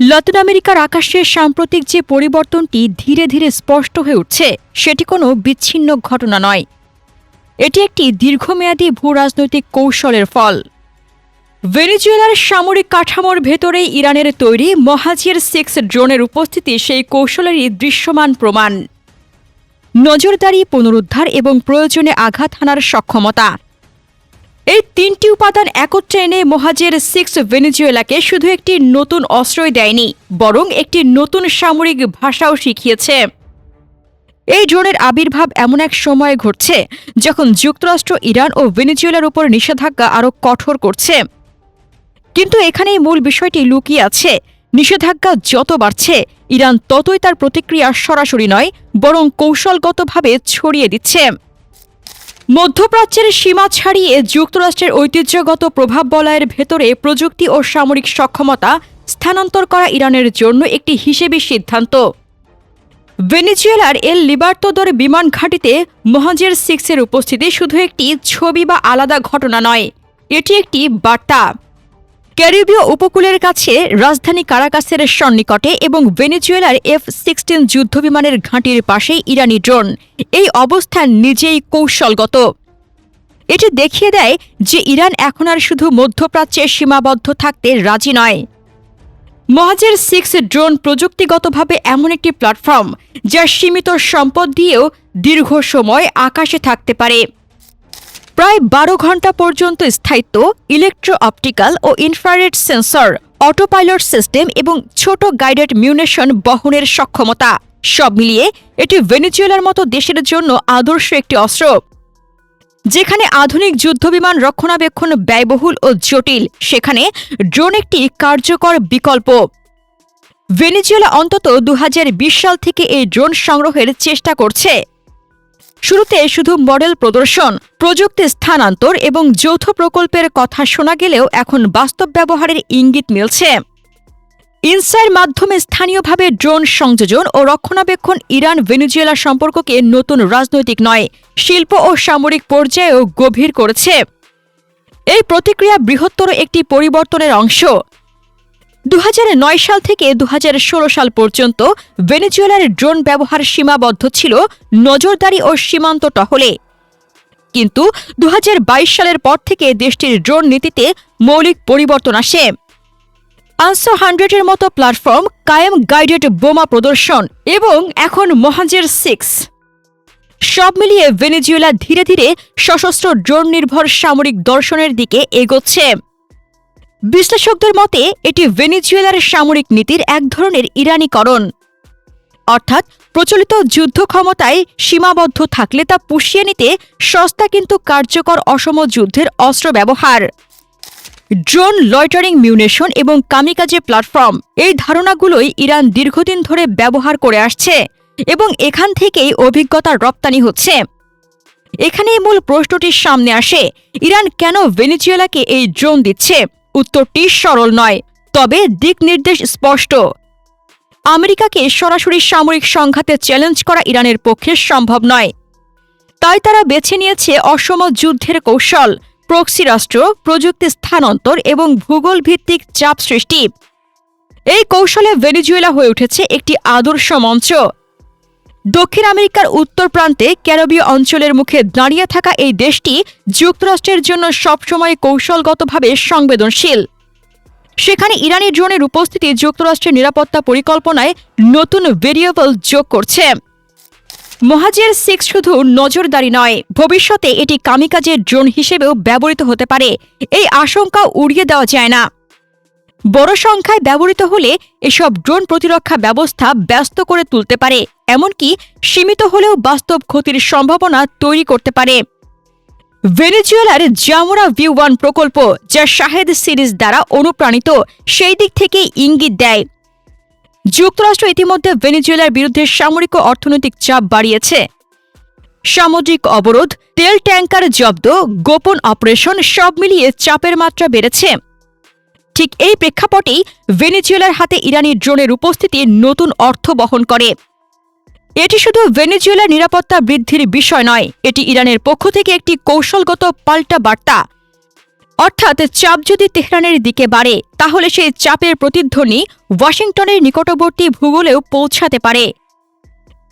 লাতিন আমেরিকার আকাশে সাম্প্রতিক যে পরিবর্তনটি ধীরে ধীরে স্পষ্ট হয়ে উঠছে সেটি কোনো বিচ্ছিন্ন ঘটনা নয়। এটি একটি দীর্ঘমেয়াদী ভূরাজনৈতিক কৌশলের ফল। ভেনেজুয়েলার সামরিক কাঠামোর ভেতরে ইরানের তৈরি মহাজির-6 ড্রোনের উপস্থিতি সেই কৌশলেরই দৃশ্যমান প্রমাণ। নজরদারি, পুনরুদ্ধার এবং প্রয়োজনে আঘাত হানার সক্ষমতা, এই তিনটি উপাদান একত্রে এনে মহাজির-6 ভেনেজুয়েলাকে শুধু একটি নতুন অস্ত্রই দেয়নি, বরং একটি নতুন সামরিক ভাষাও শিখিয়েছে। এই ড্রোনের আবির্ভাব এমন এক সময়ে ঘটছে যখন যুক্তরাষ্ট্র ইরান ও ভেনেজুয়েলার উপর নিষেধাজ্ঞা আরও কঠোর করছে। কিন্তু এখানেই মূল বিষয়টি লুকিয়ে আছে। নিষেধাজ্ঞা যত বাড়ছে, ইরান ততই তার প্রতিক্রিয়া সরাসরি নয়, বরং কৌশলগতভাবে ছড়িয়ে দিচ্ছে। মধ্যপ্রাচ্যের সীমা ছাড়িয়ে যুক্তরাষ্ট্রের ঐতিহ্যগত প্রভাব বলয়ের ভেতরে প্রযুক্তি ও সামরিক সক্ষমতা স্থানান্তর করা ইরানের জন্য একটি হিসেবি সিদ্ধান্ত। ভেনেজুয়েলার এল লিবার্তাদোর বিমান ঘাঁটিতে মহাজির-6 উপস্থিতি শুধু একটি ছবি বা আলাদা ঘটনা নয়, এটি একটি বার্তা। ক্যারিবীয় উপকূলের কাছে রাজধানী কারাকাসের সন্নিকটে এবং ভেনেজুয়েলার F-16 যুদ্ধবিমানের ঘাঁটির পাশেই ইরানি ড্রোন, এই অবস্থান নিজেই কৌশলগত। এটি দেখিয়ে দেয় যে ইরান এখন আর শুধু মধ্যপ্রাচ্যে সীমাবদ্ধ থাকতে রাজি নয়। মহাজির-6 ড্রোন প্রযুক্তিগতভাবে এমন একটি প্ল্যাটফর্ম যা সীমিত সম্পদ দিয়েও দীর্ঘ সময় আকাশে থাকতে পারে। প্রায় 12 ঘণ্টা পর্যন্ত স্থায়িত্ব, ইলেকট্রো অপটিক্যাল ও ইনফ্রারেড সেন্সর, অটোপাইলট সিস্টেম এবং ছোট গাইডেড মিউনিশন বহনের সক্ষমতা, সব মিলিয়ে এটি ভেনেজুয়েলার মতো দেশের জন্য আদর্শ একটি অস্ত্র। যেখানে আধুনিক যুদ্ধবিমান রক্ষণাবেক্ষণ ব্যয়বহুল ও জটিল, সেখানে ড্রোন একটি কার্যকর বিকল্প। ভেনেজুয়েলা অন্তত 2020 সাল থেকে এই ড্রোন সংগ্রহের চেষ্টা করছে। শুরুতে শুধু মডেল প্রদর্শন, প্রযুক্তি স্থানান্তর এবং যৌথ প্রকল্পের কথা শোনা গেলেও এখন বাস্তব ব্যবহারের ইঙ্গিত মিলছে। ইনসাইর মাধ্যমে স্থানীয়ভাবে ড্রোন সংযোজন ও রক্ষণাবেক্ষণ ইরান ভেনেজুয়েলা সম্পর্ককে নতুন রাজনৈতিক নয়, শিল্প ও সামরিক পর্যায়েও গভীর করেছে। এই প্রতিক্রিয়া বৃহত্তর একটি পরিবর্তনের অংশ। 2009 সাল থেকে 2016 সাল পর্যন্ত ভেনেজুয়েলার ড্রোন ব্যবহার সীমাবদ্ধ ছিল নজরদারি ও সীমান্ত টহলে। কিন্তু 2022 সালের পর থেকে দেশটির ড্রোন নীতিতে মৌলিক পরিবর্তন আসে। আনসো 100-এর মতো প্ল্যাটফর্ম, কায়েম গাইডেড বোমা প্রদর্শন এবং এখন মহাজির-6, সব মিলিয়ে ভেনেজুয়েলা ধীরে ধীরে সশস্ত্র ড্রোন নির্ভর সামরিক দর্শনের দিকে এগোচ্ছে। বিশ্লেষকদের মতে এটি ভেনেজুয়েলার সামরিক নীতির এক ধরনের ইরানিকরণ, অর্থাৎ প্রচলিত যুদ্ধ ক্ষমতায় সীমাবদ্ধ থাকলে তা পুষিয়ে নিতে সস্তা কিন্তু কার্যকর অসম যুদ্ধের অস্ত্র ব্যবহার। ড্রোন, লয়টারিং মিউনিশন এবং কামিকাজে প্ল্যাটফর্ম, এই ধারণাগুলোই ইরান দীর্ঘদিন ধরে ব্যবহার করে আসছে এবং এখান থেকেই অভিজ্ঞতার রপ্তানি হচ্ছে। এখানেই মূল প্রশ্নটির সামনে আসে, ইরান কেন ভেনেজুয়েলাকে এই ড্রোন দিচ্ছে? উত্তরটি সরল নয়, তবে দিক নির্দেশ স্পষ্ট। আমেরিকাকে সরাসরি সামরিক সংঘাতে চ্যালেঞ্জ করা ইরানের পক্ষে সম্ভব নয়। তাই তারা বেছে নিয়েছে অসম যুদ্ধের কৌশল, প্রক্সি রাষ্ট্র, প্রযুক্তি স্থানান্তর এবং ভূগোল ভিত্তিক চাপ সৃষ্টি। এই কৌশলে ভেনেজুয়েলা হয়ে উঠেছে একটি আদর্শ মঞ্চ। দক্ষিণ আমেরিকার উত্তর প্রান্তে ক্যারিবীয় অঞ্চলের মুখে দাঁড়িয়ে থাকা এই দেশটি যুক্তরাষ্ট্রের জন্য সবসময় কৌশলগতভাবে সংবেদনশীল। সেখানে ইরানি ড্রোনের উপস্থিতি যুক্তরাষ্ট্রের নিরাপত্তা পরিকল্পনায় নতুন ভেরিয়েবল যোগ করছে। মহাজির-6 শুধু নজরদারি নয়, ভবিষ্যতে এটি কামিকাজে ড্রোন হিসেবেও ব্যবহৃত হতে পারে, এই আশঙ্কা উড়িয়ে দেওয়া যায় না। বড় সংখ্যায় ব্যবহৃত হলে এসব ড্রোন প্রতিরক্ষা ব্যবস্থা ব্যস্ত করে তুলতে পারে, এমনকি সীমিত হলেও বাস্তব ক্ষতির সম্ভাবনা তৈরি করতে পারে। ভেনেজুয়েলার জামোরা ভিউ-1 প্রকল্প, যা শাহেদ সিরিজ দ্বারা অনুপ্রাণিত, সেই দিক থেকে ইঙ্গিত দেয়। যুক্তরাষ্ট্র ইতিমধ্যে ভেনেজুয়েলার বিরুদ্ধে সামরিক ও অর্থনৈতিক চাপ বাড়িয়েছে। সামুদ্রিক অবরোধ, তেল ট্যাঙ্কার জব্দ, গোপন অপারেশন, সব মিলিয়ে চাপের মাত্রা বেড়েছে। ঠিক এই প্রেক্ষাপটেই ভেনেজুয়েলার হাতে ইরানি ড্রোনের উপস্থিতি নতুন অর্থ বহন করে। এটি শুধু ভেনেজুয়েলার নিরাপত্তা বৃদ্ধির বিষয় নয়, এটি ইরানের পক্ষ থেকে একটি কৌশলগত পাল্টা বার্তা। অর্থাৎ চাপ যদি তেহরানের দিকে বাড়ে তাহলে সেই চাপের প্রতিধ্বনি ওয়াশিংটনের নিকটবর্তী ভূগোলেও পৌঁছাতে পারে।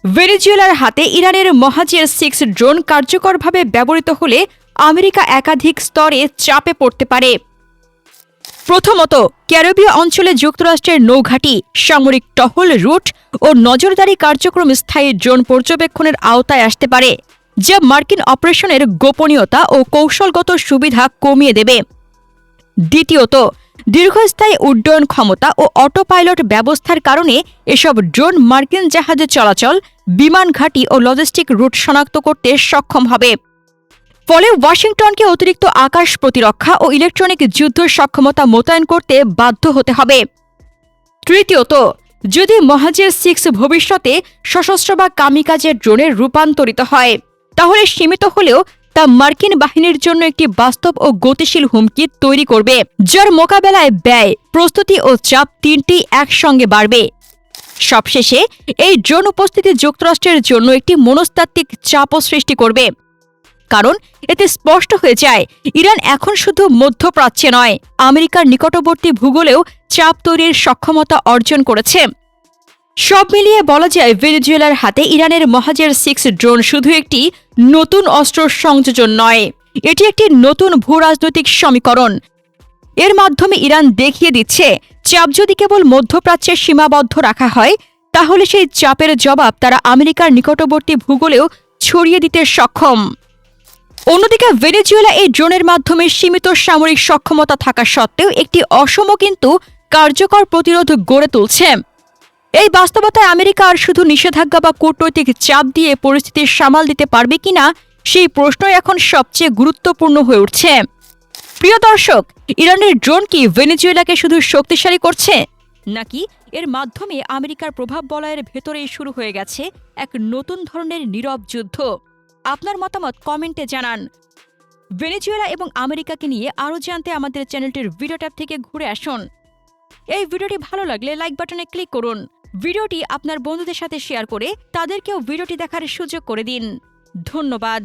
ভেনেজুয়েলার হাতে ইরানের মহাজের 6 ড্রোন কার্যকরভাবে ব্যবহৃত হলে আমেরিকা একাধিক স্তরে চাপে পড়তে পারে। প্রথমত, ক্যারিবীয় অঞ্চলে যুক্তরাষ্ট্রের নৌঘাঁটি, সামরিক টহল রুট ও নজরদারি কার্যক্রম স্থায়ী ড্রোন পর্যবেক্ষণের আওতায় আসতে পারে, যা মার্কিন অপারেশনের গোপনীয়তা ও কৌশলগত সুবিধা কমিয়ে দেবে। দ্বিতীয়ত, দীর্ঘস্থায়ী উড্ডয়ন ক্ষমতা ও অটো পাইলট ব্যবস্থার কারণে এসব ড্রোন মার্কিন জাহাজে চলাচল, বিমান ঘাঁটি ও লজিস্টিক রুট শনাক্ত করতে সক্ষম হবে। ফলে ওয়াশিংটনকে অতিরিক্ত আকাশ প্রতিরক্ষা ও ইলেকট্রনিক যুদ্ধ সক্ষমতা মোতায়েন করতে বাধ্য হতে হবে। তৃতীয়ত, যদি মহাজের 6 ভবিষ্যতে সশস্ত্র বা কামিকাজে ড্রোনের রূপান্তরিত হয়, তাহলে সীমিত হলেও তা মার্কিন বাহিনীর জন্য একটি বাস্তব ও গতিশীল হুমকি তৈরি করবে, যার মোকাবেলায় ব্যয়, প্রস্তুতি ও চাপ তিনটি একসঙ্গে বাড়বে। সবশেষে এই ড্রোন উপস্থিতি যুক্তরাষ্ট্রের জন্য একটি মনস্তাত্ত্বিক চাপও সৃষ্টি করবে, কারণ এতে স্পষ্ট হয়ে যায় ইরান এখন শুধু মধ্যপ্রাচ্যে নয়, আমেরিকার নিকটবর্তী ভূগোলেও চাপ তৈরির সক্ষমতা অর্জন করেছে। সব মিলিয়ে বলা যায় ভেনেজুয়েলার হাতে ইরানের মহাজের 6 ড্রোন শুধু একটি নতুন অস্ত্র সংযোজন নয়, এটি একটি নতুন ভূরাজনৈতিক সমীকরণ। এর মাধ্যমে ইরান দেখিয়ে দিচ্ছে চাপ যদি কেবল মধ্যপ্রাচ্যে সীমাবদ্ধ রাখা হয়, তাহলে সেই চাপের জবাব তারা আমেরিকার নিকটবর্তী ভূগোলেও ছড়িয়ে দিতে সক্ষম। অন্যদিকে ভেনেজুয়েলা এই ড্রোনের মাধ্যমে সীমিত সামরিক সক্ষমতা থাকা সত্ত্বেও একটি অসম কিন্তু কার্যকর প্রতিরোধ গড়ে তুলছে। এই বাস্তবতায় আমেরিকা আর শুধু নিষেধাজ্ঞা বা কূটনৈতিক চাপ দিয়ে পরিস্থিতি সামাল দিতে পারবে কিনা সেই প্রশ্নই এখন সবচেয়ে গুরুত্বপূর্ণ হয়ে উঠছে। প্রিয় দর্শক, ইরানের ড্রোন কি ভেনেজুয়েলাকে শুধু শক্তিশালী করছে, নাকি এর মাধ্যমে আমেরিকার প্রভাব বলয়ের ভেতরেই শুরু হয়ে গেছে এক নতুন ধরনের নীরব যুদ্ধ? আপনার মতামত কমেন্টে জানান। ভেনেজুয়েলা এবং আমেরিকাকে নিয়ে আরও জানতে আমাদের চ্যানেলটির ভিডিও ট্যাব থেকে ঘুরে আসুন। এই ভিডিওটি ভালো লাগলে লাইক বাটনে ক্লিক করুন। ভিডিওটি আপনার বন্ধুদের সাথে শেয়ার করে তাদেরকেও ভিডিওটি দেখার সুযোগ করে দিন। ধন্যবাদ।